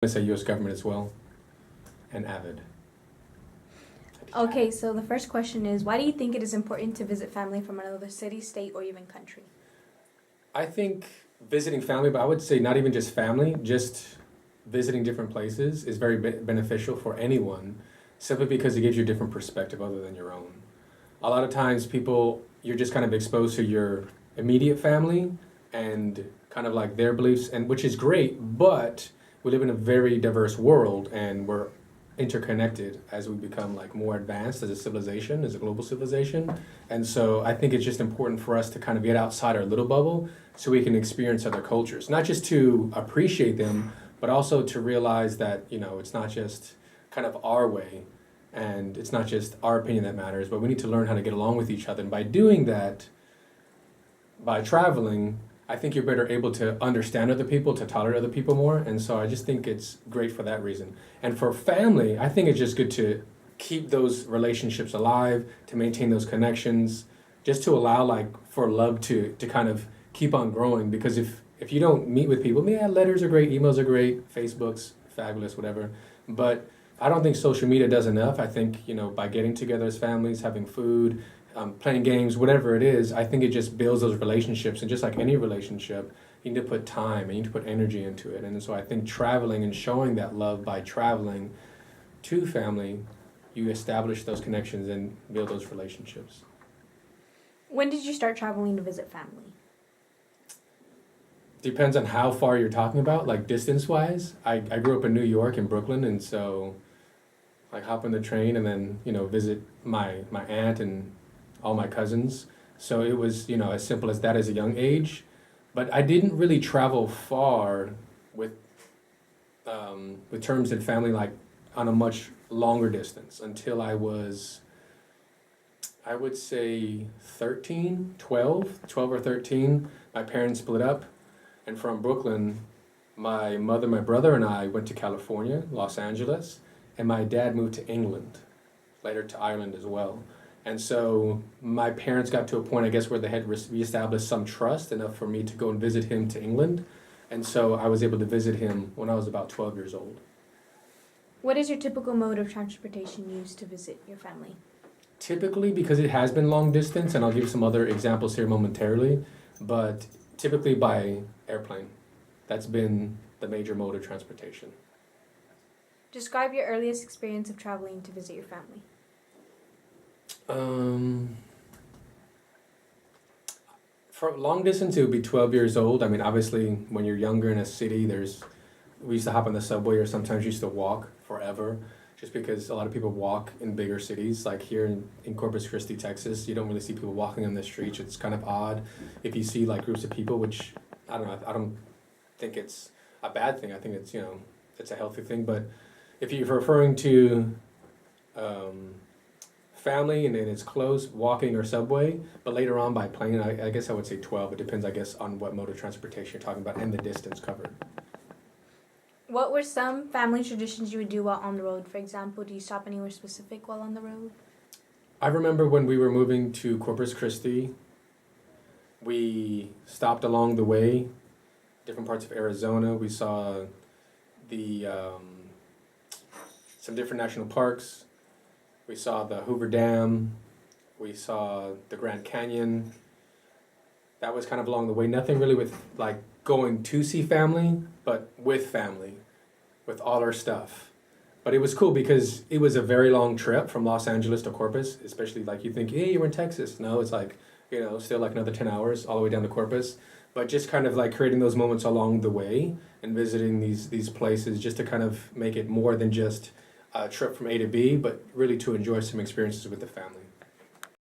I say U.S. government as well, and avid. Okay, so the first question is, why do you think it is important to visit family from another city, state, or even country? I think visiting family, but I would say not even just family, just visiting different places is very beneficial for anyone, simply because it gives you a different perspective other than your own. A lot of times you're just kind of exposed to your immediate family and kind of like their beliefs, and which is great, but we live in a very diverse world and we're interconnected as we become like more advanced as a civilization, as a global civilization. And so I think it's just important for us to kind of get outside our little bubble so we can experience other cultures, not just to appreciate them, but also to realize that, it's not just kind of our way and it's not just our opinion that matters, but we need to learn how to get along with each other. And by doing that, by traveling, I think you're better able to understand other people, to tolerate other people more. And so I just think it's great for that reason. And for family, I think it's just good to keep those relationships alive, to maintain those connections, just to allow for love to kind of keep on growing. Because if you don't meet with people, yeah, letters are great, emails are great, Facebook's fabulous, whatever. But I don't think social media does enough. I think, by getting together as families, having food, playing games, whatever it is, I think it just builds those relationships. And just like any relationship, you need to put time and you need to put energy into it. And so I think traveling and showing that love by traveling to family, you establish those connections and build those relationships. When did you start traveling to visit family? Depends on how far you're talking about, like distance-wise. I grew up in New York, in Brooklyn, and so hop on the train and then, visit my aunt and all my cousins. So it was, as simple as that as a young age. But I didn't really travel far with terms and family, on a much longer distance until I was, I would say 12 or 13. My parents split up, and from Brooklyn, my mother, my brother, and I went to California, Los Angeles, and my dad moved to England, later to Ireland as well. And so my parents got to a point, I guess, where they had reestablished some trust enough for me to go and visit him to England. And so I was able to visit him when I was about 12 years old. What is your typical mode of transportation used to visit your family? Typically, because it has been long distance, and I'll give some other examples here momentarily, but typically by airplane. That's been the major mode of transportation. Describe your earliest experience of traveling to visit your family. For long distance, it would be 12 years old. I mean, obviously, when you're younger in a city, we used to hop on the subway or sometimes used to walk forever, just because a lot of people walk in bigger cities. Like here in Corpus Christi, Texas, you don't really see people walking on the streets. It's kind of odd if you see groups of people, which I don't know. I don't think it's a bad thing. I think it's it's a healthy thing. But if you're referring to family and then it's close, walking or subway, but later on by plane, I guess I would say 12. It depends, I guess, on what mode of transportation you're talking about and the distance covered. What were some family traditions you would do while on the road? For example, do you stop anywhere specific while on the road? I remember when we were moving to Corpus Christi, we stopped along the way, different parts of Arizona. We saw some different national parks. We saw the Hoover Dam. We saw the Grand Canyon. That was kind of along the way. Nothing really with going to see family, but with family, with all our stuff. But it was cool because it was a very long trip from Los Angeles to Corpus, especially you think, hey, you were in Texas. No, it's still another 10 hours all the way down to Corpus. But just kind of creating those moments along the way and visiting these places just to kind of make it more than just a trip from A to B, but really to enjoy some experiences with the family.